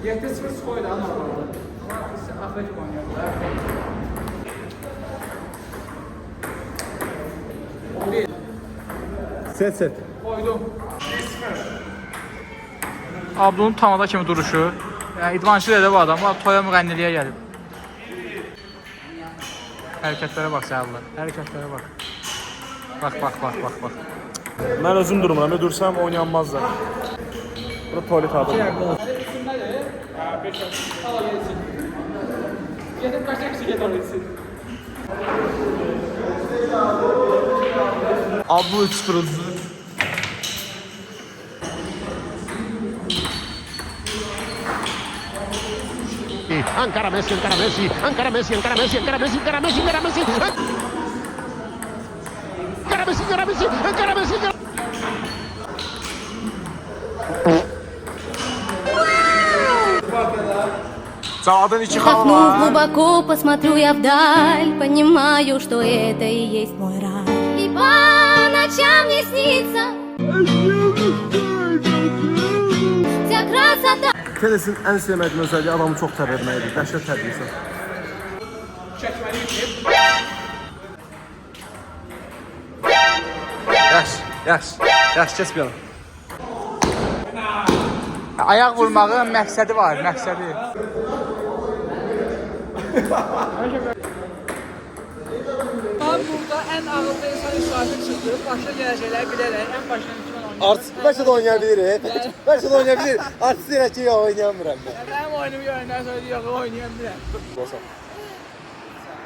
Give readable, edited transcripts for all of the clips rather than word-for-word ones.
7-0 skoydu normalde. Ama biz Atletik oynuyorlar. O değil. Set. Koydum. Abdunun tamada kimi duruşu. Yəni idmançı da bu adam. Toya müğənniliyə gəlib. Hərəkətlərə bax səhərlər. Hərəkətlərə bax. Bax. Ben özüm durmuram. Ben dursam oynanmazlar. Burada tuvalet abi. Gedib qaçaq kişi gedər etsin. Abla 3-0 hızlı. Encara Messi. Sağdan içi Вдохнув hava. глубоко, посмотрю я вдаль, понимаю, что это и есть мой рай. И по ночам мне снится вся красота. Tenisin en sevmediğim özelliği adamı çok terletmeydi. Dəhşət tərbiyəsi. Yaş, kes bir yana. Ayaq vurmağın məqsədi var, məqsədi. Abi burada ən ağıllı insan istifadəsini çıxdı. Başa gələcəklər bilərək, ən başdan 2010. Artist başa da oynayabilir. Başa da oynayabilir. Artist deyirək ki, yox oynayamıram ben. Mənim oyunumu görəndən sonra yox, oynayan biləm. Olsa.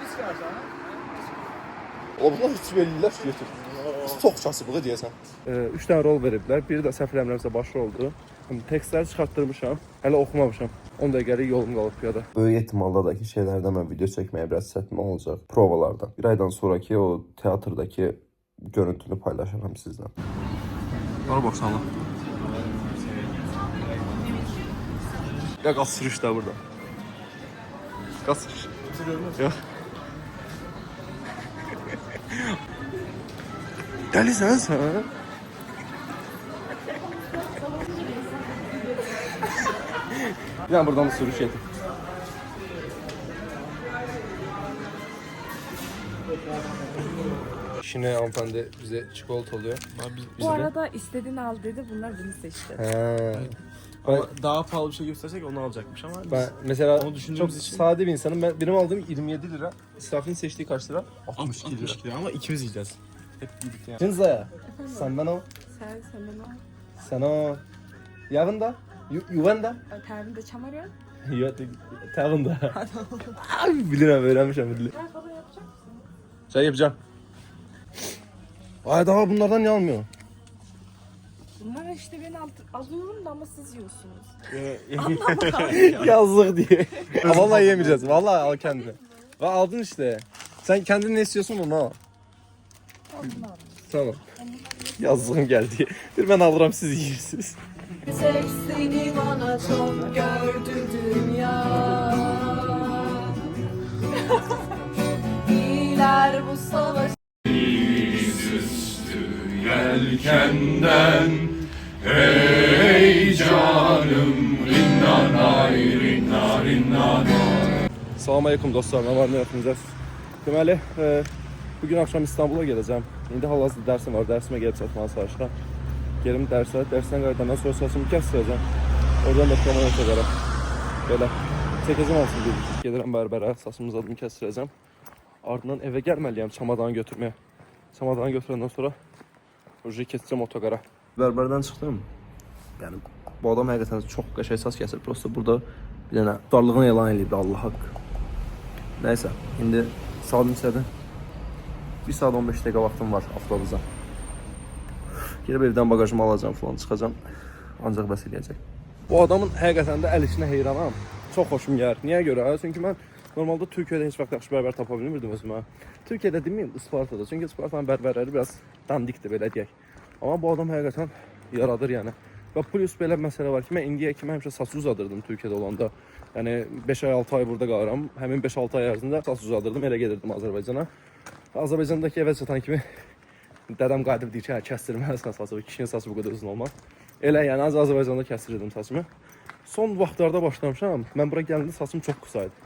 Biz görsən. O bunlar hiç belirlər götür. Çox kasıblığı deyəsən. 3 tane rol veriblər. Biri də səhv eləmirəmsə baş roldur. Tekstləri çıxartdırmışam. Hələ oxumamışam. 10 dəqiqəlik yolum qalıb piyada. Böyük ehtimalla da ki şeylərdən mən video çəkməyə biraz çətin olacaq. Provalardan. Bir aydan sonraki o teatrdakı görüntünü paylaşacağım sizlə. Bana baksana. Ya qaz sürüş də burada. Qaz sürüş. Yox. Dəlisən sən? Yani buradan da sürüş yedim. Şimdi hanımefendi bize çikolata oluyor. Bu arada istediğin al dedi, bunlar bunu seçti. Ama daha pahalı bir şey göstersek onu alacakmış ama Ben mesela onu düşündüğümüz çok için sade bir insanım. Benim aldığım 27 lira. İsrafın seçtiği kaç lira? 62 lira. 62 lira ama ikimiz yiyeceğiz. Hep yedik yani. Cinzaya. Senden o. Senden o. Sen o. Yarın da. Yuvan da. Tervinde çam arıyor. Tavın da. Abi bilirim öğrenmişim bildi. Çay falan yapacak mısın? Şey yapacağım. Ay daha bunlardan niye almıyor? Bunlar işte ben alıyorum da ama siz yiyorsunuz. Yazlık diye. Vallahi yemeyeceğiz. Vallahi al kendine. Aldın işte. Sen kendin ne istiyorsun onu al. Tamam. Yazlığım geldi. Bir ben alırım siz yiyirsiniz. Tek seni bana çok gördü dünya. İyiler bu savaş. Yelkenden hey canım rinna. Salam aleyküm dostlar, ne var ne yapınacağız? Deməli, bugün akşam İstanbul'a geleceğim. İndi hal-hazırda dersim var, dersime gelip çatmağa çalışıram. Gelim dersə, dərsdən qayıdandan sonra saçımı kəstirəcəm. Oradan da kamera çəkərəm. Belə, çəkəcəm alsın bir. Gedirəm bərbərə, saçımı zadımı kəstirəcəm. Ardından evə gəlməliyəm çamadanı götürməyə. Çamadanı götürəndən sonra Ucu keçəcəm otogara. Bərbərdən çıxdım. Yəni bu adam həqiqətən çox qəşəng saç kəsir. Prosta burada bir dənə darlığını elan edibdi, Allah haqq. Nəysə, indi saat neçədir? 1 saat 15 dəqiqə vaxtım var avtobusa. Girib evdən bagajımı alacağım falan, çıxacağım. Ancaq bəs eləyəcək. Bu adamın həqiqətən də əl işinə heyranam. Çox xoşum gəlir. Niyə görə? Çünki mən normalde Türkiye'de heç vaxt yaxşı bərbər tapa bilmirdim özümə. Türkiye'də deməyim, Ispartada. Çünki Ispartanın bərbərləri biraz dandikdir, belə deyək. Amma bu adam həqiqətən yaradır yəni. Və plus belə bir məsələ var ki, mən indiyə kimi həmişə saç uzadırdım Türkiye'də olanda. Yəni 5 ay, 6 ay burada qalıram. Həmin 5-6 ay ərzində saç uzadırdım, elə gedirdim Azərbaycana. Azərbaycandakı evə çatan kimi dədəm qayıdıb deyir ki, hə, kəstirməlisən saçı, kişinin saçı bu qədər uzun olmaz. Elə yəni Azərbaycanda kəstirdim saçımı. son vaxtlarda başlamışam. Mən bura gələndə saçım çox qısa idi.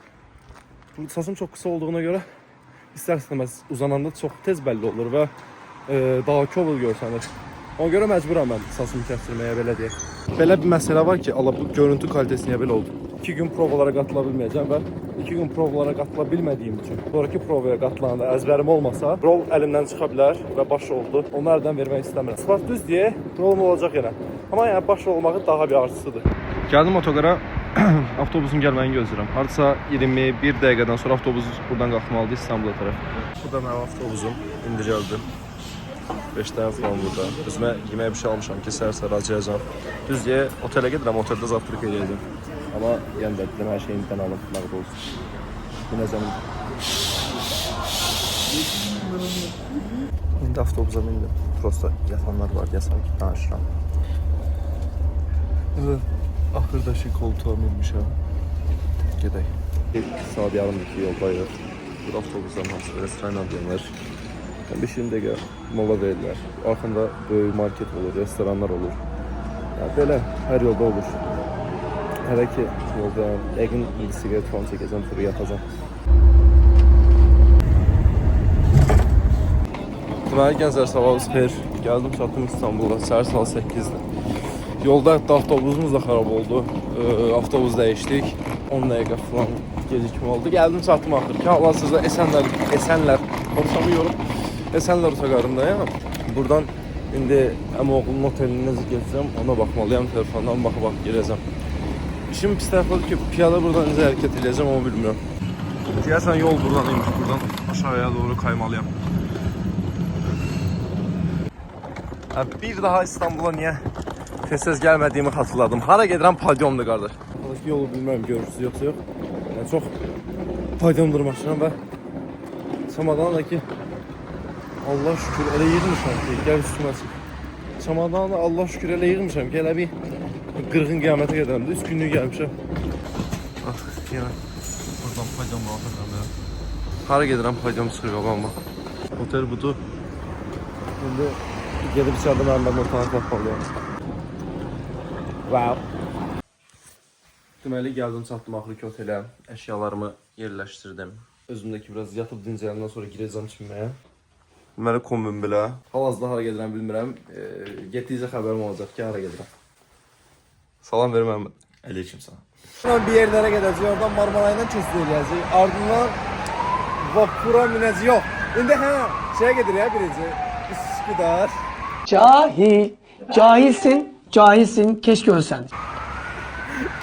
Bu saçım çox qısa olduğuna görə istər-istəməz uzananda çox tez bəlli olur və daha kobul görsənir. Ona görə məcburam mən saçımı kəstirməyə, belə deyək. Belə bir məsələ var ki, Allah bu görüntü kalitesi niyə belə oldu? 2 gün provalara qatıla bilməyəcəm və 2 gün provalara qatıla bilmədiyim üçün sonraki provaya qatılanda əzbərim olmasa, rol əlimdən çıxa bilər və baş oldu. Onu əldən vermək istəmirəm. Sifat düz deyə rolum olacaq yenə. Amma yəni baş olmağı daha bir arzusıdır. Gəldim otogara, avtobusun gəlməyini gözləyirəm. Hardasa 21 dəqiqədən sonra avtobus buradan qalxmalıdır İstanbula tərəf. Bu da mənim avtobusum. İndi gəldim. 5 dənə falan burada. Özümə yeməyə bir şey almışam ki, səhər-səhər acıyacam. Düz deyə otelə gedirəm, oteldə zavtırıq edəcəm. Amma yenə də dedim, hər şeyi indidən alıb, məqd olsun. Bu nəzəmin. İndi avtobusa mindim. Prosta yatanlar var deyə sanki danışıram. Axırdakı koltuğa minmişəm. Gedək. Saat yarımdır ki, yoldayıq. Bir avtobusdan hansı restoranla deyənlər. 5-20 dəqiqə mola verirlər. Arxında böyük market olur, restoranlar olur. Yəni, belə hər yolda olur. Hələ ki, yolda yəqin indi sigaret falan çəkəcəm, sonra yatacam. Deməli, gənclər, sabahınız xeyir. Gəldim, çatdım İstanbulda, səhər saat 8-dir. Yolda hətta avtobusumuz da xarab oldu. Avtobus dəyişdik. 10 dəqiqə falan gecikmə oldu. Gəldim, çatdım axır ki, hal-hazırda Esenlər, konuşamıyorum. Esenlər otogarındayım. Buradan indi əmioğlunun otelinə necə gedəcəm, ona baxmalıyam. Telefondan baxıb girəcəm. İşim pis tərəfədir ki, piyada buradan necə hərəkət edəcəm, onu bilmirəm. Deyərsən yol buradan imiş, buradan aşağıya doğru kaymalıyam. Bir daha İstanbula niyə tez-tez gəlmədiyimi xatırladım. Hara gedirəm, padyomdur qardaş. Yolu bilmirəm, görürsünüz yoxsa yox. Yəni çox padyom durmuşam və Çamadan da ki Allah şükür elə yığmışam ki, gəl üstümə çıx. Çamadanı Allah şükür elə yığmışam ki, elə bir 40-ın qiyamətə qədərəm də 3 günlük gəlmişəm. Bax, yenə buradan padyomla axıram. Hara gedirəm, padyom çıxır qabağıma. Otel budur. İndi gedib içərdə mənim otağını tapmalıyam. Wow. Deməli, gəldim, çatdım axırı ki otelə. Əşyalarımı yerləşdirdim. Özümdəki biraz yatıb dincələndən sonra girəcəm çimməyə. Deməli, kombin belə. Hal-hazırda hara gedirəm bilmirəm. Getdikcə xəbərim olacaq ki, hara gedirəm. Salam verim Məhəmməd. Aleyküm salam. Buradan bir yerlərə gedəcək, oradan Marmarayla keçid edəcək. Ardından vapura minəcək. Yox, indi şeyə gedir ya birinci. Üsküdar. Cahil. Cahilsin. Keşke ölsen.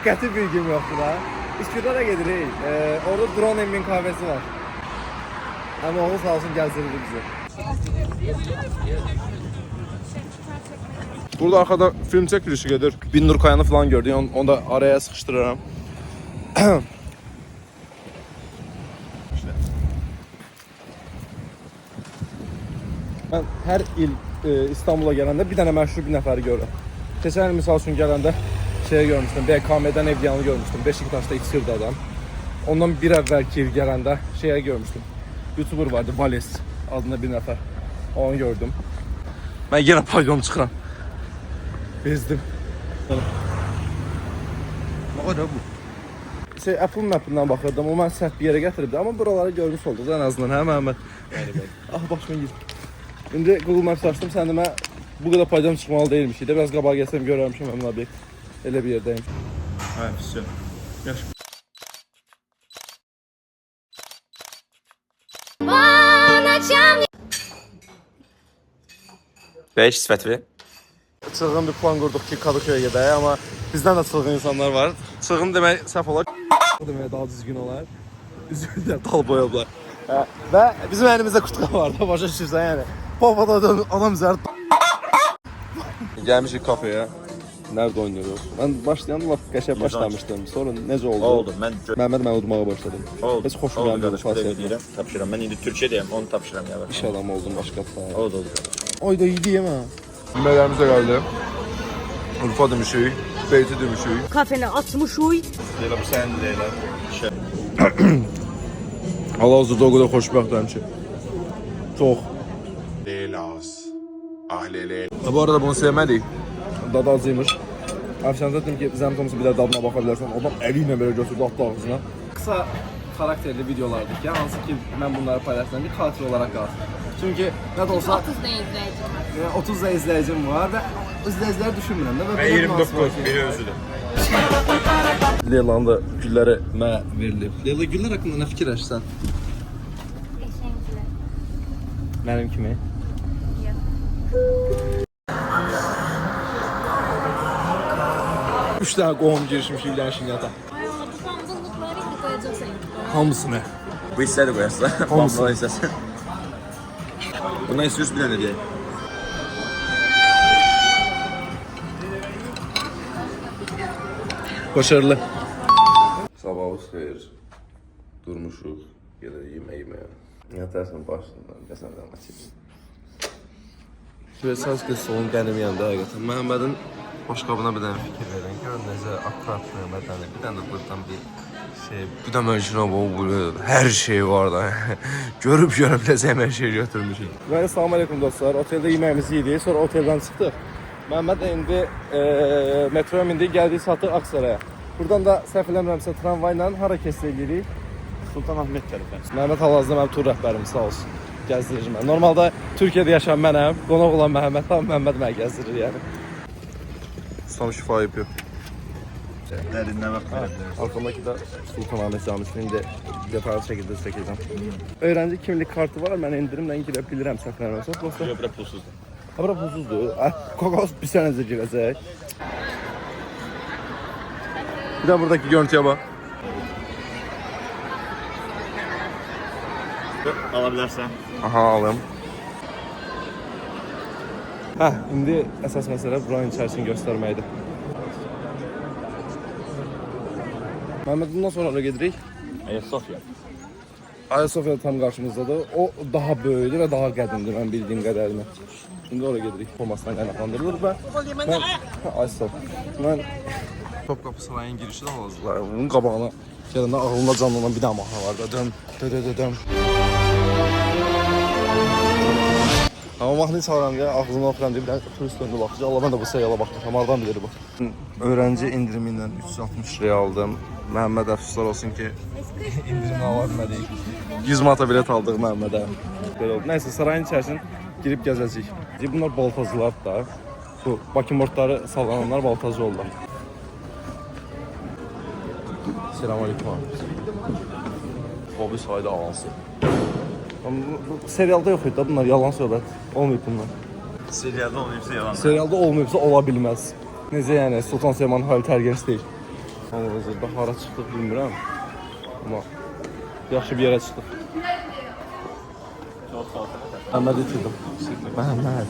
Qəti bilgim yoxdur da. Üsküdar'a gedirik. Orada Drone Emmin kahvesi var. Ama oğul sağ olsun gəzdirirdi bizi. Burada arkada film çəkilişi gedir. Binnur Kayanı falan gördük. Onu da araya sıkıştırıram. Ben her il İstanbul'a gələndə bir dənə məşhur bir nəfəri görürəm. Keçən il misal üçün gələndə şeye görmüştüm, BKM'den Evliyan'ı görmüştüm. Beşiktaş'ta İkisir'de adam. Ondan bir əvvəlki il gələndə şeye görmüştüm. YouTuber vardı, Vales adında bir nəfər. Onu gördüm. Ben yine paydom çıxıram. Bezdim. Ne kadar bu? Apple Map'indən baxırdım, o mən səhv bir yerə gətiribdi. Amma buraları görmüş oldunuz en azından, hə Məhəmməd? Ah, başıma gir. İndi Google Maps açdım, sən demə bu qədər paydom çıxmalı değilmiş. Biraz qabağa gəlsəm görərmişəm həmin obyekt. Elə bir yerdəyim. Hə, все. Yaş. Beş sifətli. Çılgın bir plan qurduq ki, Kadıköy'e gedək, amma bizdən də çılgın insanlar var. Çılgın demək səhv olar. Demək daha düzgün olar. Üzümdə tal boyablar. Və bizim əlimizdə kutka var da, başa düşürsən yəni. Popada adam üzəri. Gəlmişik kafeye. Nerede oynuyoruz? Ben başlayan laf qəşəng başlamışdım. Sonra necə oldu? Oldu. Məhəmməd mən udmağa başladım. Oldu. Heç xoşum gəlmədi Deyirəm, tapşıram. Mən indi Türkiyədəyəm, onu tapşıram ya. İş adamı oldum başqa falan. Oldu. Ayda yediyəm ha. Yeməklərimiz də gəldi. Urfa demişik, beyti demişik. Kafene atmış uy. Deyirəm, bu sənin deyirəm. Hal-hazırda o qədər xoşbəxtəm ki. Çox. Lelas. Ah lele. Bu arada bunu sevmədik. Dadı acıymış. Afşanda dedim ki zəmt olmasa bir də dadına baxa bilərsən. Adam əli ilə belə götürdü, atdı ağzına. Qısa karakterli videolardır ki, hansı ki mən bunları paylaşsam bir xatir olaraq qalsın. Çünki nə də olsa 30 da izləyicim var və izləyiciləri düşünmürəm də və 29 biri özüdür. Leylanın da gülləri mənə verilib. Leyla, güllər haqqında nə fikirləşirsən? Mənim kimi? Üç tane qohum girişmiş illərin şinyata. Ay Allah, bu pambıqlıqları indi qoyacaqsan. Hamısını. Bu hissəli qoyarsan. Hamısını hissəsi. Bundan istiyoruz bir dənə deyək. Başarılı. Sabahınız xeyir. Durmuşuq, gedirik yeməyə. Yatarsın başından, qəsəmdən açayım. Şveytsarski solun qənimiyəndə həqiqətən. Məhəmmədin boşqabına bir dənə fikir verin. Görün necə akkuratlı, mədəni. Bir dənə də buradan bir şey, bir də məcnuna bu, hər şey var da. Görüb biləcəyim hər şeyi götürmüşük. Bəli, salam aleykum dostlar. Oteldə yeməyimizi yedik, sonra oteldən çıxdıq. Məhəmməd indi metroya mindik, gəldik satıq Aksaraya. Buradan da səhv eləmirəmsə tramvayla hara keçsə edirik? Sultanahmet tərəfə. Məhəmməd hal-hazırda mənim tur rəhbərim, sağ olsun. Gəzdirir mən. Normalda Türkiyədə yaşayan mənəm, qonaq olan Məhəmməd, tam Məhəmməd mənə gəzdirir yəni. Ustam şifa yapıyor. Dərinlə vaxt verəblər. Arkamdaki da Sultanahmet Camisi'ni indi detaylı şəkildə çəkəcəm. Öğrenci kimlik kartı var, mən indirimlə girə bilirəm səhv eləmirəmsə. Prosta Yox, bura pulsuzdur. ha bura pulsuzdur. Kokos bir sənəcə girəcək. Bir də buradaki görüntüyə bax. Ala bilərsən. Aha, alım. Hə, indi əsas məsələ buranın içərisini göstərməkdir. Məhəmməd, bundan sonra da gedirik. Ayasofya. Ayasofya tam qarşımızdadır. O daha böyükdür və daha qədimdir mən bildiyim qədərini. Şimdi oraya gedirik. Formasından qaynaqlandırılır və mən Ayasofya. Mən Topkapı Sarayı'nın girişi də hal-hazırda. Bunun qabağına gələndə ağlımda canlanan bir dənə mahnı var da. Döm. Amma mahnıyı çalıram deyə, ağzımdan oxuram deyə bir dənə turist döndü baxıcı. Allah mən də bu seriala baxdım. Hardan bilir bu. Öğrenci indirimi ilə 360 liraya aldım. Məhəmməd əfsuslar olsun ki indirimini ala bilmədik. 100 manata bilet aldıq Məhəmmədə. Belə oldu. Nəysə, sarayın içərisini girib gəzəcəyik. Bunlar baltacılar da. Bu Bakı mortları sallananlar baltacı oldular. Selamünaleyküm abi. Hobi sayda avansı. Bu serialda yox idi da bunlar, yalan söhbət. Olmayıb bunlar. Serialda olmayıbsa yalan. Serialda olmayıbsa ola bilməz. Necə yəni, Sultan Süleyman Halit Ergenç deyil. Hal-hazırda hara çıxdıq bilmirəm. Amma yaxşı bir yerə çıxdıq. Məhəmməd itirdim. Məhəmməd.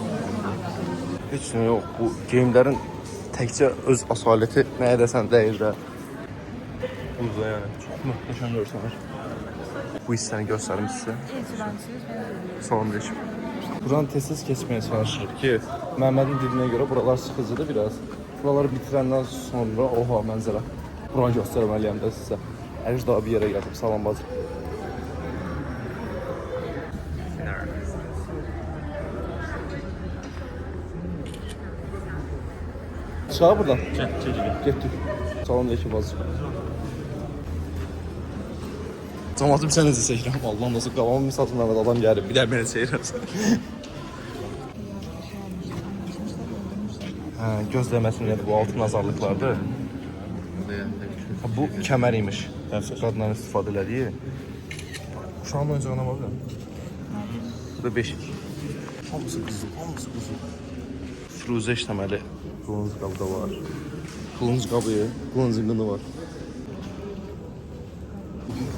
Heç nə yox, bu geyimlərin təkcə öz asaləti nəyə desən deyil də. Burada yəni, çox möhtəşəm görsənir. Bu hissəni göstərim sizə. Salamünaleyküm. Buranı tez-tez keçməyə çalışırıq ki, Məhəmmədin dediyinə görə buralar sıxıcıdır biraz. Buraları bitirəndən sonra, oha mənzərə. Buranı göstərməliyəm də sizə. Əliş daha bir yerə gəldim, salam bacım. Çığa buradan. Getdik. Salamünaleyküm bacım. Camaatım sen necə çəkirəm? Allah'ım nasıl qavamı misatım Məhəmməd adam gəlib. Bir də məni çəkirəm. Göz dəməsində bu altın nazarlıqlardır. Bu kəmər imiş. Qadınların istifadə elədiyi. Uşağın oyuncağına baxın. Bu da beşik. Hamısı qızıl. Firuzə işləməli. Qılınc qabı da var. Qılınc qabı, qılıncın qını var.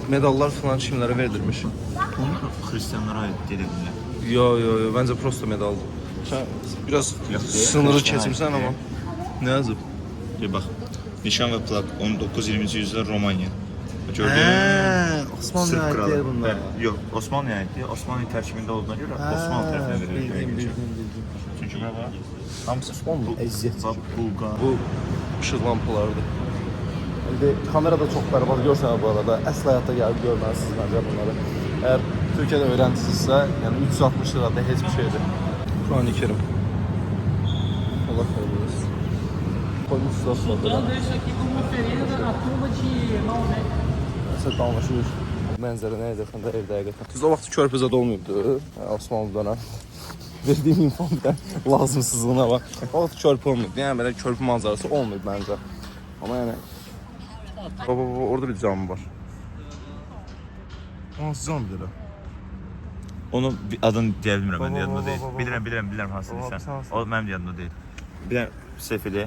Medallar falan kimlərə verilmiş? Hristiyanlara aid deyilirlər. Yo, bence prosto medaldır. Sen biraz sınırı keçirsən amma. Nə yazıb? Bir bax. Nişan və plak 19-20-ci yüzlər Romanya. Gördün? Osmanlı aiddir bunlar. Yox, Osmanlı aiddir. Osmanlı tərkibində olduğuna görə Osmanlı tərəfinə verilir. Bildim. Çünki nə var? Hamısı Osmanlı əziyyət. Bulqar. Bu ışıq lampalarıdır. İndi kamerada çox bərbad görsənə bu arada. Əsl həyatda gəlib görməlisiniz məncə bunları. Əgər Türkiyədə öyrəncinizsə, yəni 360 lirada heç bir şeydir. Kur'an-ı Kerim. Allah xeyir versin. koymuşlar sonra. Nəsə danışır. Mənzərə nə edəsən də evdə həqiqətən. Biz o vaxt körpüzədə olmuyubdu. Osmanlı dönəm. Verdiyim info bir də lazımsızlığına bax. O vaxt körpü olmuyubdu. Yəni belə körpü manzarası olmuyub məncə. Amma yəni baba orada bir cami var. Hansı camidir o? Onu adını deyə bilmirəm, Baba, mənim yadımda baba, deyil. baba. Bilirəm hansı Baba, deyirsən. hansı? O mənim yadımda deyil. Bilirəm, səhvli.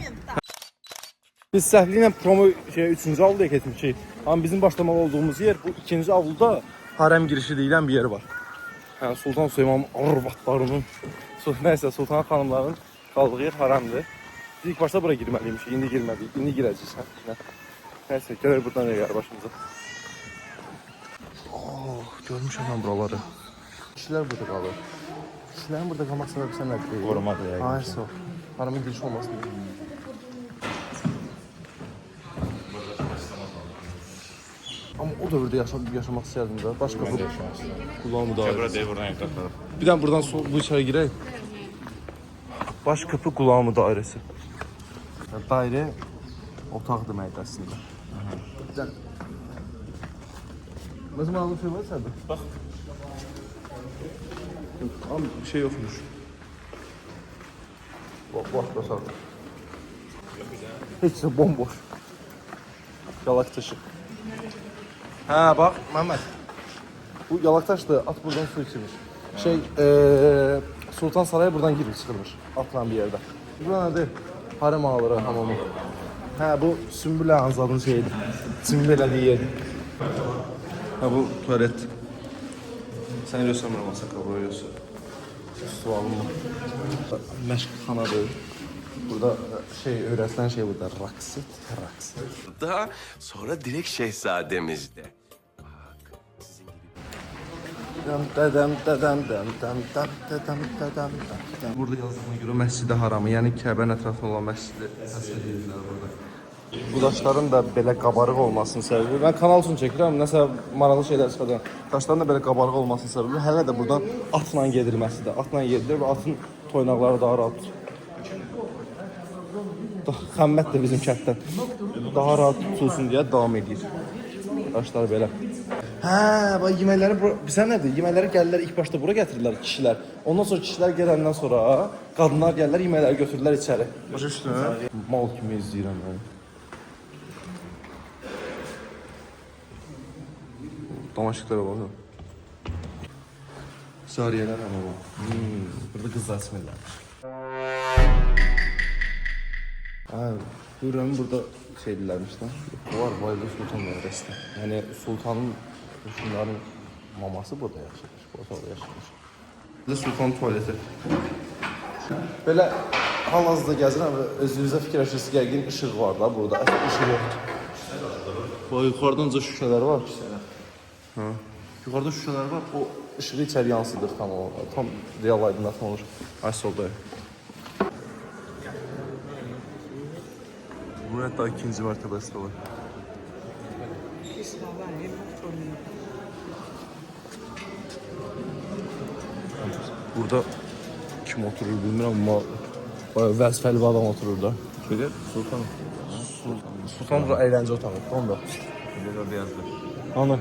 Biz səhvli ilə promo 3-cü avluya getmişik. Amma bizim başlamalı olduğumuz yer bu 2-ci avluda harəm girişi deyilən bir yer var. Yəni Sultan Süleymanın arvadlarının, nəysə Sultan xanımların qaldığı yer harəmdir. Biz ilk başda bura girməliymişik, indi girmədik, indi girəcəyik. Nəysə, gələk buradan nə gəlir başımıza. Görmüşəm mən buraları. Kişilər burada qalır. Kişilərin burada qalmaq səbəbi sən nədir? Qorumadır yəqin. Hayır, sağ ol. Harəmin girişi olmasın deyə. Amma o dövrdə yaşamaq istəyərdim də. Başqa bu qulağımı da Bura deyir, buradan yaxınlaşdırır. Bir dənə buradan bu içəri girək. Baş qapı qulağımı dairəsi. Dairə otaq deməkdir əslində. Bir dənə. Məzmun alıb şey var səndə? Bax. Amma bir şey yoxmuş. Bax, bax. Heç də bomboş. Yalak taşı. Ha bak Mehmet. Bu yalak taşdı. At buradan su içilir. Sultan Sarayı buradan girip çıkılır. Atlan bir yerde. Burada nedir? Harem ağaları hamamı. Ha bu Sümbül Hanzad'ın şeyidir. Sümbül yerdir. Ha bu tuvalet. Sen göstermiyorum masaka buraya göster. Su alınma. Məşqxanadır. Burada öğretilen şey burada. Raksit. Daha sonra direkt şehzademizde. Burada yazdığına göre Məscid-i Haramı, yəni Kəbənin ətrafında olan məscidi təsvir edirlər burada. Bu daşların da belə qabarıq olmasının səbəbi, mən kanal üçün çəkirəm, nəsə maraqlı şeylər çıxacaq. Daşların da belə qabarıq olmasının səbəbi hələ də buradan atla gedilməsidir. Atla gedilir və atın toynaqları daha rahat Xəmmət də bizim kənddən daha rahat tutulsun deyə davam edir. Daşlar belə. Hə, bax yeməkləri bilirsən nədir? Yeməkləri gəlirlər ilk başda bura gətirirlər kişilər. Ondan sonra kişilər gələndən sonra qadınlar gəlirlər yeməkləri götürürlər içəri. Başa düşdün? Mal kimi izləyirəm mən. Damaşıqlara baxın. Sariyələr amma bu. Burada qızlar smirlərmiş. Görürəm burada şeydilərmiş də. Var, Valide Sultan Mədrəsədə. Yəni Sultanın şunların maması burada yaşamış, bu otaqda yaşamış. Burada Sultan tuvaleti. Belə hal-hazırda gəzirəm və özünüzə fikirləşirsiniz ki, yəqin işıq var da burada, işıq yoxdur. Bu yuxarıdanca şüşələr var. Hə. Yuxarıda şüşələr var, o işığı içəri yansıdır tam real aydınlatma olur. Ay soldayım. Bunun hətta ikinci mərtəbəsi də var. Burada kim oturur bilmirəm amma vəzifəli bir adam oturur da. Gelir, Sultan. Sultan burada əyləncə otağı, onda. Gelir orada yazılır. Hani?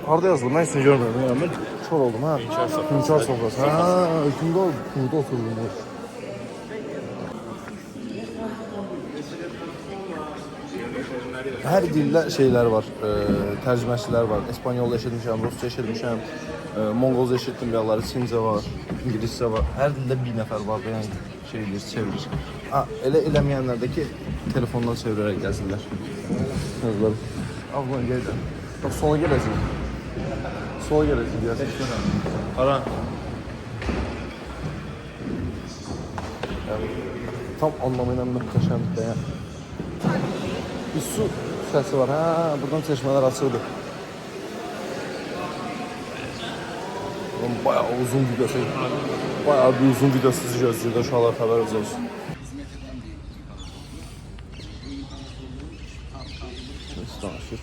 Harada yazılır? Mən heç görmədim. Yəni mən kör oldum ha. Hünkar sofrası. Ha, kimdə oldu? Burada oturdum. Hər dildə şeylər var, tərcüməçilər var. İspanyolca eşitmişəm, Rusca eşitmişəm, Monqolca eşitdim bir Çincə var, İngiliscə var. Hər dildə bir nəfər var, yəni şey edir, çevirir. Elə eləməyənlər də ki, telefondan çevirərək gəzirlər. Yazılar. Ablan gəldə. Bax, sola gələcək. Sola gələcək, deyərsən. Ara. Tam anlamıyla möhtəşəmdir də, yəni. Bir su səsi var. Hə, buradan çeşmələr açıldı. Bayağı uzun video çəkdim. Bayağı bir uzun video sizi gözləyir. Uşaqlar xəbəriniz olsun. Danışır.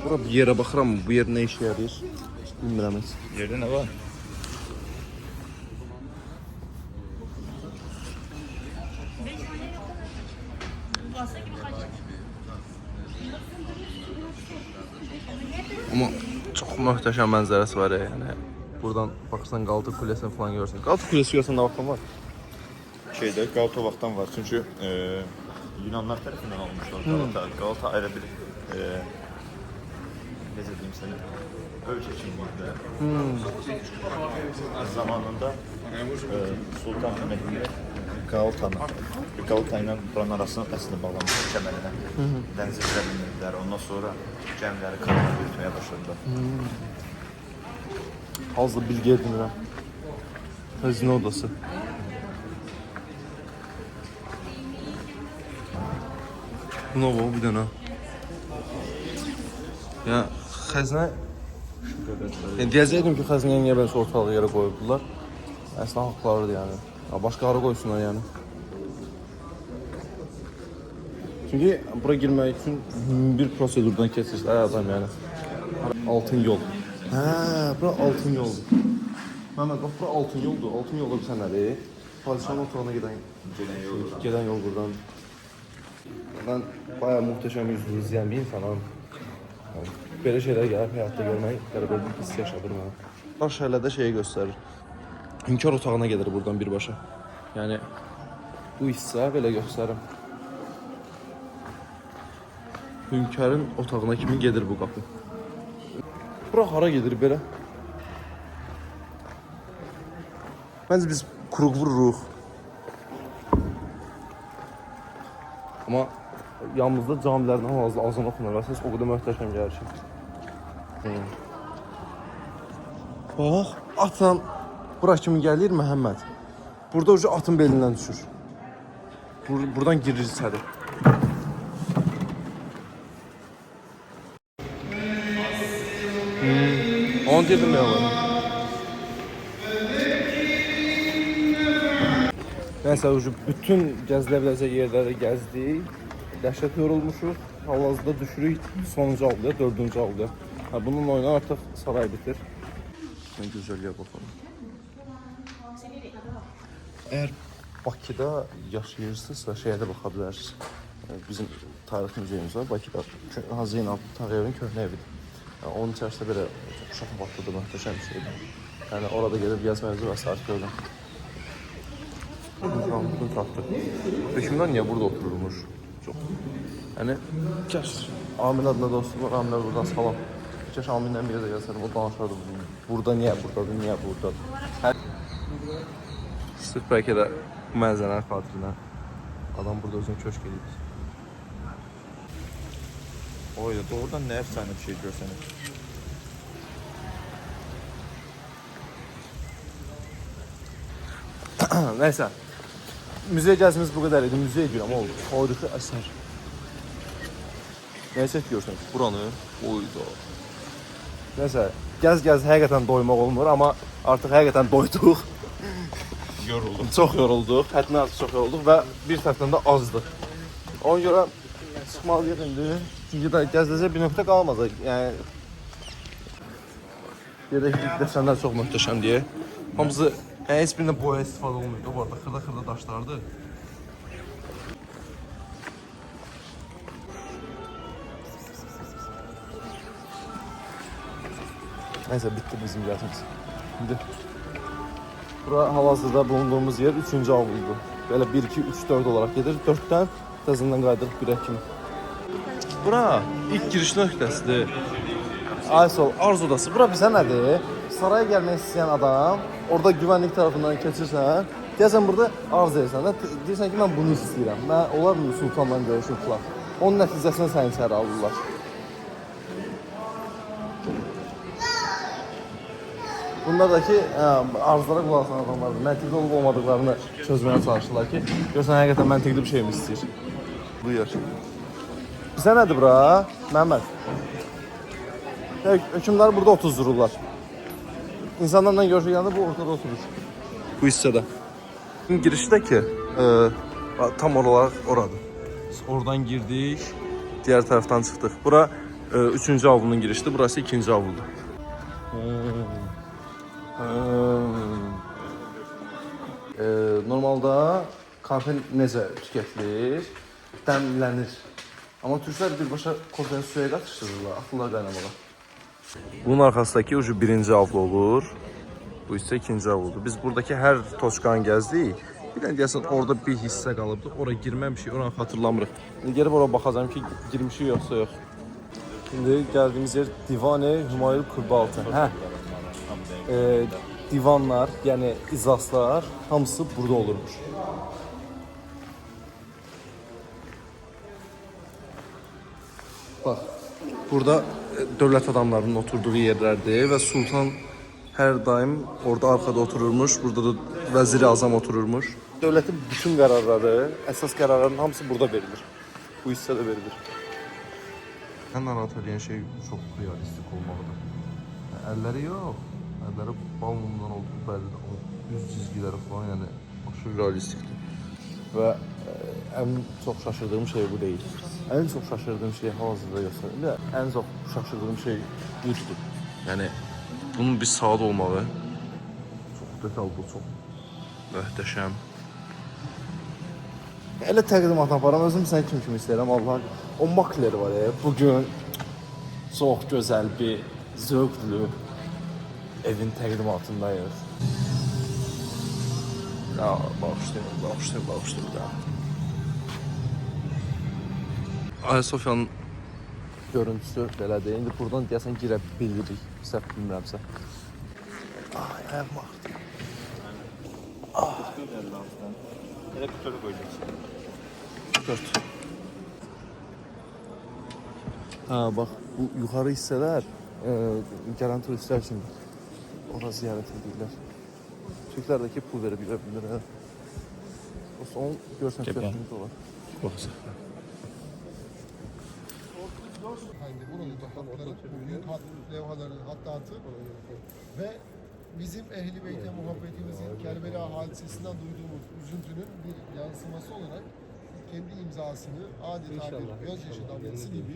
Bura bir yerə baxıram, bu yer nə işə yarayır? Bilmirəm heç. Yerdə nə var? Amma çox möhtəşəm mənzərəsi var yəni. Buradan baxırsan Qalata Kulesini falan görürsən. Qalata Kulesi görsən nə vaxtdan var? Şeydə Galata o vaxtdan var. Çünki Yunanlar tərəfindən almışlar Galata. Galata ayrı bir necə deyim sənə ölkə kimi vardı. Zamanında Sultan Mehdi Galata ilə buranın arasını əslində bağlamışlar kəmərinə. Dənizə girə bilmədilər. Ondan sonra gəmiləri kanala yürütməyə başladılar. Azı bilgi edinirəm. Xəzinə odası. Bu nə var bir dənə? Ya xəzinə... Deyəcəkdim ki, xəzinəyə niyə belə ortalığı yerə qoyubdular? Əslən haqlarıdır yəni. Başqa hara qoysunlar yəni. Çünki bura girmək üçün bir prosedurdan keçirsən adam yəni. Altın yol. Hə, bura altın yoldur. Məhəmməd, bax, bura altın yoldur. Altın yolda bilsən nədir? Padişahın otağına gedən yol buradan. Mən bayağı muhteşem yüzlü izləyən bir insanım. Belə şeylər gəlib həyatda görmək qəribə bir hiss yaşadır mənə. Baş hələ də şeyi göstərir. Hünkar otağına gedir buradan birbaşa. Yəni bu hissə belə göstərim. Hünkarın otağına kimi gedir bu qapı. Bura hara gedir belə? Məncə biz kuruq vururuq. Amma yanımızda camilərdən hal-hazırda azan oxunur. Əsas o qədər möhtəşəm gəlir ki. Bax, atla bura kimi gəlir Məhəmməd. Burada ucu atın belindən düşür. Buradan girir içəri. Onu dedim ya var. Nəysə, bütün gəzilə biləcək yerləri gəzdik. Dəhşət yorulmuşuq. Hal-hazırda düşürük sonuncu avluya, 4-cü avluya. Bunun oyunu artıq saray bitir. Mən gözəlliyə baxalım. Əgər Bakıda yaşayırsınızsa şeyə də baxa bilərsiniz. Bizim tarix muzeyimiz var Bakıda. Zeynal Tağıyevin köhnə evidir. Onun içərisində belə uşaq vaxtıdır, möhtəşəm bir şeydir. Yəni orada gedib gəzməyimizi və saat görürəm. Bunu tapdıq. Hökümdar niyə burada otururmuş? Çox. Yəni, kəş Amin adına dostum var, Aminlər buradan salam. Kəş Aminlə bir yerdə gəlsərim, o danışardı. Burada niyə buradadır, niyə buradadır? Sırf bəlkə də bu mənzərənin xatirinə adam burada özünü köşk edir. Oy, doğrudan nə efsane bir şey görsənir. Nəysə, müzey gəzimiz bu qədər idi. Müzey deyirəm, o tarixi əsər. Nəysə görsən, buranı oydu. Nəysə, gəz həqiqətən doymaq olmur, amma artıq həqiqətən doyduq. Yorulduq. Çox yorulduq, həddindən artıq çox yorulduq və bir tərəfdən də azdır. Ona görə çıxmalıyıq indi. Çünki də gəziləcək bir nöqtə qalmayacaq. Yəni yerək desənlər çox möhtəşəm deyə. Hamısı heç birində boya istifadə olmuyor. Bu arada xırda daşlardır. Nəysə, bitdi bizim gəzimiz. İndi bura hal-hazırda bulunduğumuz yer 3-cü avludur. Belə 1, 2, 3, 4 olaraq gedir. 4-dən təzədən qaydırıq 1-ə kimi. Bura ilk giriş nöqtəsidir. Aysol, arzu odası. Bura bizə nədir? Saraya gəlmək istəyən adam, orada güvənlik tərəfindən keçirsən, deyəsən burada arz edirsən də, deyirsən ki, mən bunu istəyirəm. Onlar mı sultanla görüşürlər? Onun nəticəsində səni içəri alırlar. Bunlar da ki, arzulara qulaq asan adamlardır. Məntiqli olub olmadıqlarını çözməyə çalışırlar ki, görsən həqiqətən məntiqli bir şey mi istəyir? Bu yer. Bizə nədir bura? Məhəmməd. Hökümlər burada 30 dururlar. İnsanlarla görüşürkən də bu ortada oturur. Bu hissədə. Girişi də ki, tam olaraq oradır. Oradan girdik, diğer tərəfdən çıxdıq. Bura 3-cü avlunun girişidir, burası 2-ci avludur. Normalda kafe necə tüketilir? dəmlənir. Amma türklər birbaşa kodeni suya qatışdırırlar, atırlar qaynamağa. Bunun arxasındakı ucu birinci avlu olur. Bu isə ikinci avludur. Biz buradakı hər toçkanı gəzdik. Bir dənə deyəsən orada bir hissə qalıbdı. Oraya girməmişik, oranı xatırlamırıq. İndi gəlib oraya baxacağım ki, girmişik yoxsa yox. Şimdi gəldiyimiz yer Divane Hümayun Qurbaltı. Hə. Divanlar, yəni izaslar hamısı burada olurmuş. Bax, burada dövlət adamlarının oturduğu yerlərdir və sultan hər daim orada arxada otururmuş, burada da vəzir-i azam otururmuş. Dövlətin bütün qərarları, əsas qərarların hamısı burada verilir. Bu hissədə verilir. Ən narahat edən şey çox realistik olmaqdır. Əlləri yox, əlləri balmumdan olduğu bəllidir. Düz cizgiləri falan, yəni aşırı realistikdir. Və ən çox şaşırdığım şey bu deyil. Ən çox şaşırdığım şey hal-hazırda göstərir. Ən çox şaşırdığım şey budur. Yəni bunun bir saat olmağı çox detal bu, çox möhtəşəm. Elə təqdimat aparam, özüm sən kimi istəyirəm, Allah. O makler var ya, bugün çox gözəl bir, zövqlü evin təqdimatındayız. Ya, bağışlayın da. Ayasofyanın görüntüsü belədir. İndi buradan deyəsən girə bilirik, səhv bilmirəmsə. Ay, ayağım ağrıdı. Elə bir törü qoyacaqsın. Dört. Ha, bax, bu yuxarı hissələr gələn turistlər üçün ora ziyarət edirlər. Türklərdəki pul verib görə bilir. Onu görsən fiyatını da olar. Baxsa. Buranın hatları, büyük levhaların hattatı ve bizim Ehl-i Beyt'e muhabbetimizin Kerbela hadisesinden duyduğumuz üzüntünün bir yansıması olarak kendi imzasını adeta bir gözyaşı damlası gibi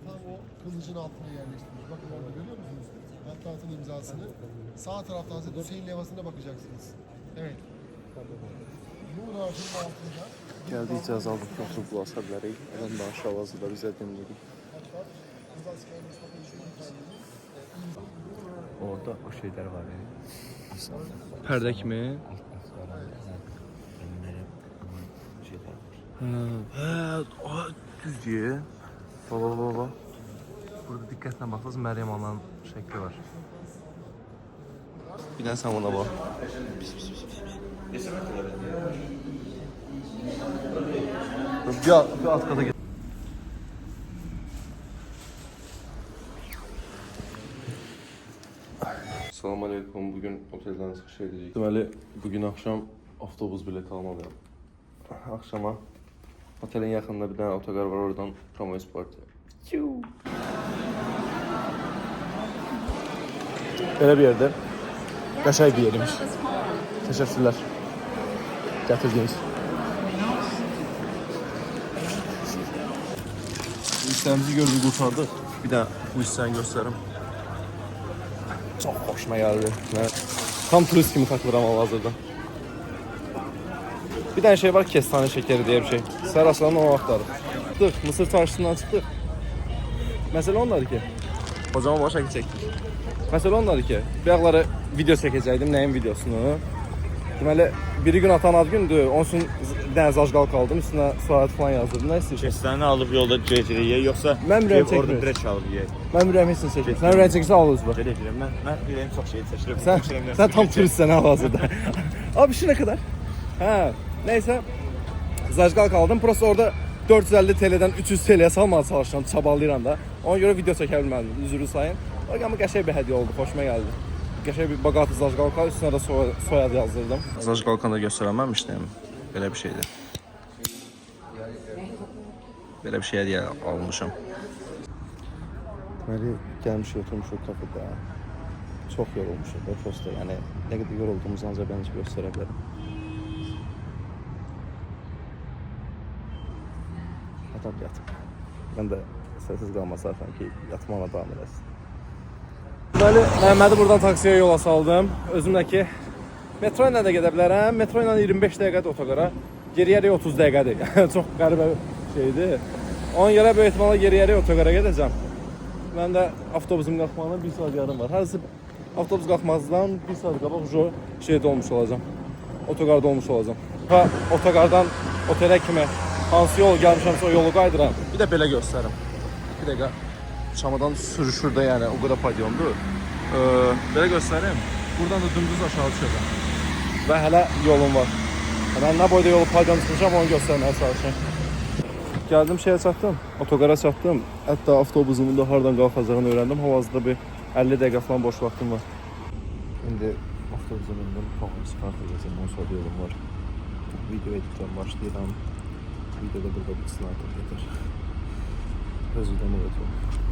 tam o kılıcın altına yerleştirmiş. Bakın orada görüyor musunuz? Hattatın imzasını. Sağ tarafta Hazreti Hüseyin levhasına bakacaksınız. Evet. Nur ağacının altında Gəldikcə azaldıq, yoxdur bu asabləri. Ələn də aşağı azıda bizə dinlədik. Orada o şeyler var ya. Pərdə kimi. Hə, düzdür. Baba. Burada diqqətlə baxsınız, Məryəm ananın şəkli var. Bir dənə sən ona bax. Bir alt qata get. Salam aleykum, bugün oteldən çıxış edəcəyik. Deməli, bugün axşam avtobus bileti almalıyam. Axşama otelin yaxınında bir dənə otoqar var, oradan Promo Sport'a. Belə bir yerdə qəşəng bir yermiş. Təşəkkürlər. Gətirdiniz. Hissəmizi gördük, qurtardıq. Bir də bu hissəni göstərim. Çox xoşuma gəldi. Tam turist kimi takılıram hal-hazırda. Bir dənə şey var, kestane şəkəri deyə bir şey. Səhər aslanın o vaxtlarıq. Çıxdıq, Mısır çarşısından çıxdıq. Məsələ ondadır ki, hocama baş şəkil çəkdik. Məsələ ondadır ki, bayaqları video çəkəcəkdim, nəyin videosunu. Deməli, biri gün atan ad gündür, onun üçün bir dənə zajqal qaldım, üstünə soyad falan yazdırdım, nə istəyirsən? Kestane alıp yolda ceciliye yoksa Mən ürəyim orada çəkmir. direkt alıp yiyek. Mən ürəyim heç nə çəkir. Sən ürəyim çəkirsən, al özbə. Öyle diyorum ben ürəyim çok şey seçiyorum. Sən tam turistsən hal-hazırda. Abi şu nə qədər? Hə, neysə. Zajqal qaldım, prosta orada 450 TL'dən 300 TL'yə salmağa çalışıram, çabalayıram da. Ona görə video çəkə bilmədim, üzrü sayın. O amma qəşəng bir hədiyyə oldu, xoşuma gəldi. Qəşəng bir baqatı zajqalka, üstünə də soyad yazdırdım. Zajqalkanı da göstərəməmişdim, belə bir şeydir. Belə bir şey hədiyyə almışam. Deməli, gəlmişik, oturmuşuq kafedə. Çox yorulmuşuq, prosta, yəni nə qədər yorulduğumuzu ancaq mən göstərə bilərəm. Atam yatıb. Mən də səsiz qalmasarsan ki, yatmağına davam edəsin. Deməli, Məhəmmədi buradan taksiyə yola saldım. Özümlə ki, metro ilə də gedə bilərəm. Metro ilə 25 dəqiqədir otoqara. Geriyə 30 dəqiqədir. Çox qəribə şeydi. Ona görə böyük ehtimalla geri otogara gedəcəm. Mən də avtobusun qalxmağına 1 saat yarım var. Hərisi avtobus qalxmazdan 1 saat qabaq şeydə olmuş olacam. Otoqarda olmuş olacam. Və otoqardan otelə kimi hansı yol gəlmişəmsə o yolu qaydıram. Bir də belə göstərim. Bir dəqiqə. Çamadan sürüşür də yəni o qədər padyondur. Belə göstərim. Buradan da dümdüz aşağı düşəcəm. Və hələ yolum var. Mən nə boyda yolu padyon çıxmışam onu göstərməyə çalışacağım. Gəldim şeyə çatdım, otoqara çatdım. Hətta avtobusumun da hardan qalxacağını öyrəndim. Hal-hazırda bir 50 dəqiqə falan boş vaxtım var. İndi avtobusun önündən pahalı çıxart edəcəm. 10 saat yolum var. Video editdən başlayıram. Videoda burada bitsin artıq yeter. Özüdən öyrətiyorum.